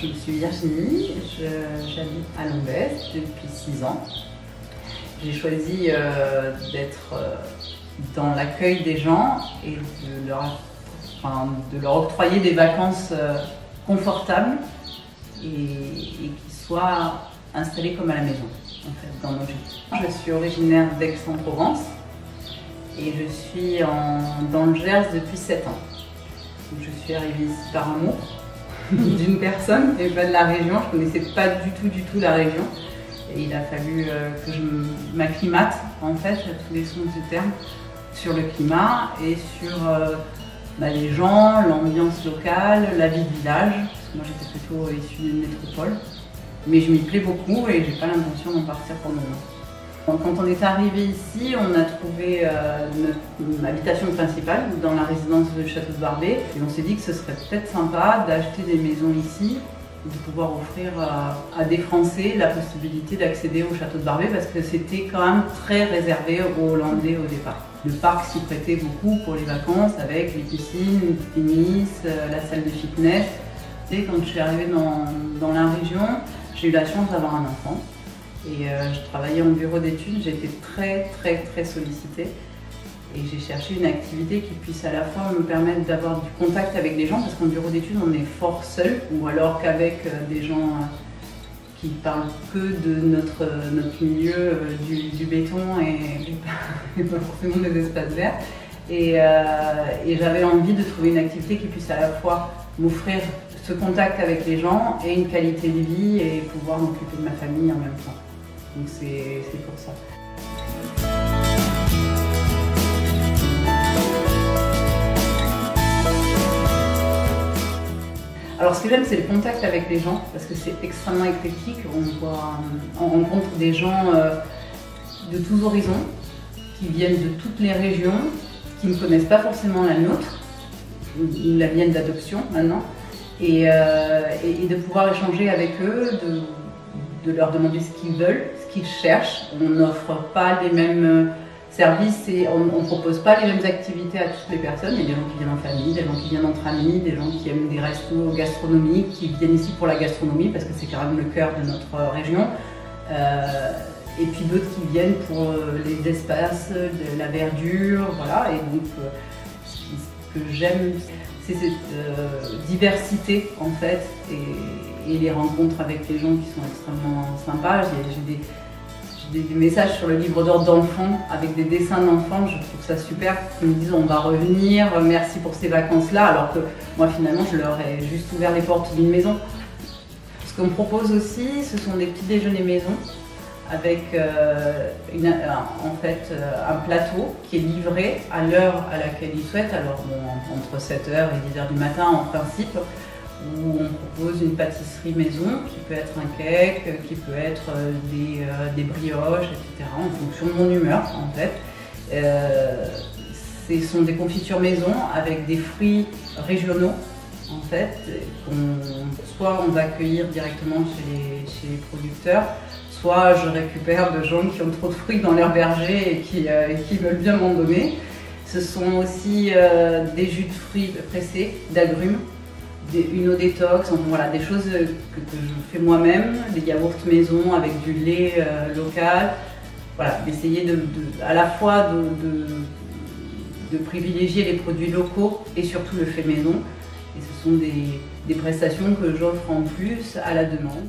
Je suis Virginie, j'habite à Lombez depuis 6 ans. J'ai choisi d'être dans l'accueil des gens et de leur octroyer des vacances confortables et qui soient installées comme à la maison, en fait, dans nos gîtes. Je suis originaire d'Aix-en-Provence et je suis dans le Gers depuis 7 ans. Donc, je suis arrivée ici par amour d'une personne et pas de la région. Je ne connaissais pas du tout la région. Et il a fallu que je m'acclimate en fait à tous les sens du terme sur le climat et sur les gens, l'ambiance locale, la vie de village. Parce que moi j'étais plutôt issue d'une métropole. Mais je m'y plais beaucoup et j'ai pas l'intention d'en partir pour le moment. Donc, quand on est arrivé ici, on a trouvé notre habitation principale dans la résidence du Château de Barbet. Et on s'est dit que ce serait peut-être sympa d'acheter des maisons ici, de pouvoir offrir à des Français la possibilité d'accéder au Château de Barbet parce que c'était quand même très réservé aux Hollandais au départ. Le parc s'y prêtait beaucoup pour les vacances avec les piscines, le tennis, la salle de fitness. Et quand je suis arrivée dans la région, j'ai eu la chance d'avoir un enfant. Et je travaillais en bureau d'études, j'ai été très sollicitée. Et j'ai cherché une activité qui puisse à la fois me permettre d'avoir du contact avec les gens, parce qu'en bureau d'études on est fort seul, ou alors qu'avec des gens qui parlent que de notre milieu du béton et pas forcément des espaces verts. Et j'avais envie de trouver une activité qui puisse à la fois m'offrir ce contact avec les gens et une qualité de vie et pouvoir m'occuper de ma famille en même temps. Donc c'est pour ça. Alors ce que j'aime, c'est le contact avec les gens parce que c'est extrêmement éclectique. On rencontre des gens de tous horizons qui viennent de toutes les régions, qui ne connaissent pas forcément la nôtre, ils la viennent d'adoption maintenant, et de pouvoir échanger avec eux, de leur demander ce qu'ils veulent, ce qu'ils cherchent. On n'offre pas les mêmes services et on ne propose pas les mêmes activités à toutes les personnes. Il y a des gens qui viennent en famille, des gens qui viennent entre amis, des gens qui aiment des restos gastronomiques, qui viennent ici pour la gastronomie parce que c'est quand même le cœur de notre région. Et puis d'autres qui viennent pour les espaces, de la verdure, voilà. Et donc ce que j'aime, c'est cette diversité en fait et les rencontres avec les gens qui sont extrêmement sympas. J'ai des messages sur le livre d'or d'enfants avec des dessins d'enfants, je trouve ça super. Ils me disent on va revenir, merci pour ces vacances-là, alors que moi finalement je leur ai juste ouvert les portes d'une maison. Ce qu'on propose aussi, ce sont des petits déjeuners maison avec en fait un plateau qui est livré à l'heure à laquelle ils souhaitent, alors bon, entre 7h et 10h du matin en principe, où on propose une pâtisserie maison qui peut être un cake, qui peut être des brioches, etc. en fonction de mon humeur en fait. Ce sont des confitures maison avec des fruits régionaux en fait, soit on va cueillir directement chez les producteurs, soit je récupère de gens qui ont trop de fruits dans leur verger et qui veulent bien m'en donner. Ce sont aussi des jus de fruits pressés, d'agrumes, une eau détox, enfin, voilà, des choses que je fais moi-même, des yaourts maison avec du lait local. Voilà, d'essayer à la fois de privilégier les produits locaux et surtout le fait maison. Et ce sont des prestations que j'offre en plus à la demande.